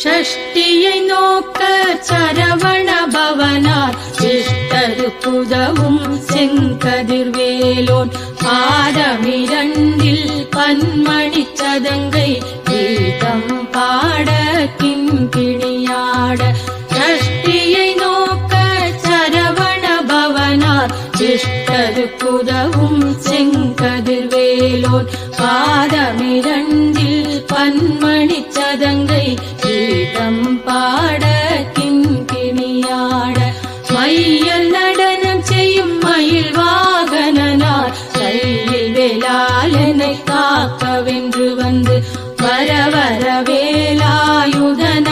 ஷஷ்டியை நோக்க சரவண பவனார் சிஷ்டருக்குதவும் செங்கதிர்வேலோன் பாதமிரண்டில் பன்மணி சதங்கை கீதம் பாட கிண்கிணியாட. ஷஷ்டியை நோக்க சரவண பவனார் சிஷ்டருக்குதவும் செங்கதிர்வேலோன் பாதமிரண்டில் பன்மணி சதங்கை கீதம் பாட கிண்கிணியாட. மையல் நடனம் செய்யும் மயில் வாகனனார் கையில் வேலாளனை காக்க வென்று வந்து வர வர வேலாயுதன